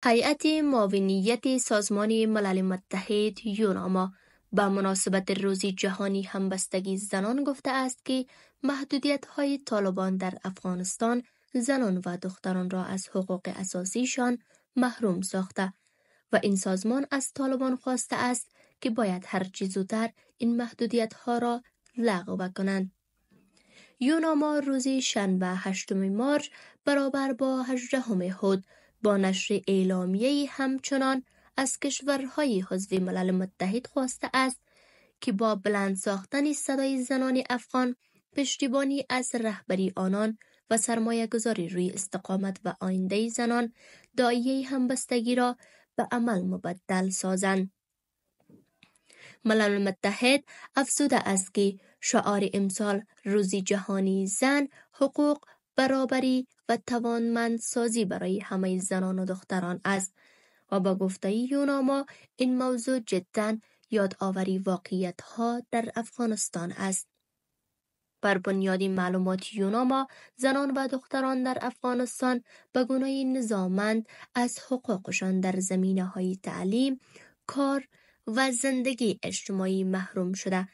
هیئت معاونیت سازمان ملل متحد یوناما به مناسبت روز جهانی همبستگی زنان گفته است که محدودیت‌های طالبان در افغانستان زنان و دختران را از حقوق اساسیشان محروم ساخته و این سازمان از طالبان خواسته است که باید هرچه زودتر این محدودیت‌ها را لغو کنند. یوناما روز شنبه 8 مارس برابر با 18 هود با نشر اعلامیه‌ای همچنان از کشورهای عضو ملل متحد خواسته است که با بلند ساختن صدای زنان افغان، پشتیبانی از رهبری آنان و سرمایه گذاری روی استقامت و آینده زنان، داعیه همبستگی را به عمل مبدل سازند. ملل متحد افزوده است که شعار امسال روز جهانی زن، حقوق، برابری و توانمندسازی برای همه زنان و دختران است و با گفته یوناما این موضوع جداً یادآوری واقعیت‌ها در افغانستان است. بر بنیاد معلومات یوناما، زنان و دختران در افغانستان به گونه نظاممند از حقوقشان در زمینه‌های تعلیم، کار و زندگی اجتماعی محروم شده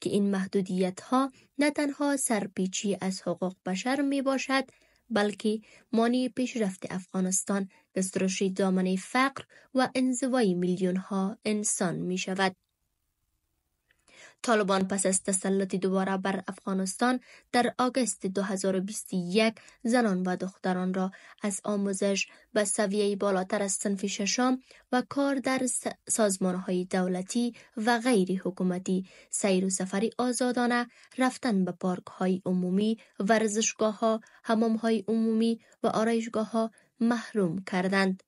که این محدودیت‌ها نه تنها سرپیچی از حقوق بشر می باشد بلکه مانع پیشرفت افغانستان به سرش دامنه فقر و انزوای میلیون‌ها انسان می شود. طالبان پس از تسلط دوباره بر افغانستان در آگوست 2021 زنان و دختران را از آموزش به سویه بالاتر از صنف ششم و کار در سازمان‌های دولتی و غیر حکومتی، سیر و سفری آزادانه، رفتن به پارک‌های عمومی، ورزشگاه‌ها، حمام‌های عمومی و آرایشگاه‌ها محروم کردند.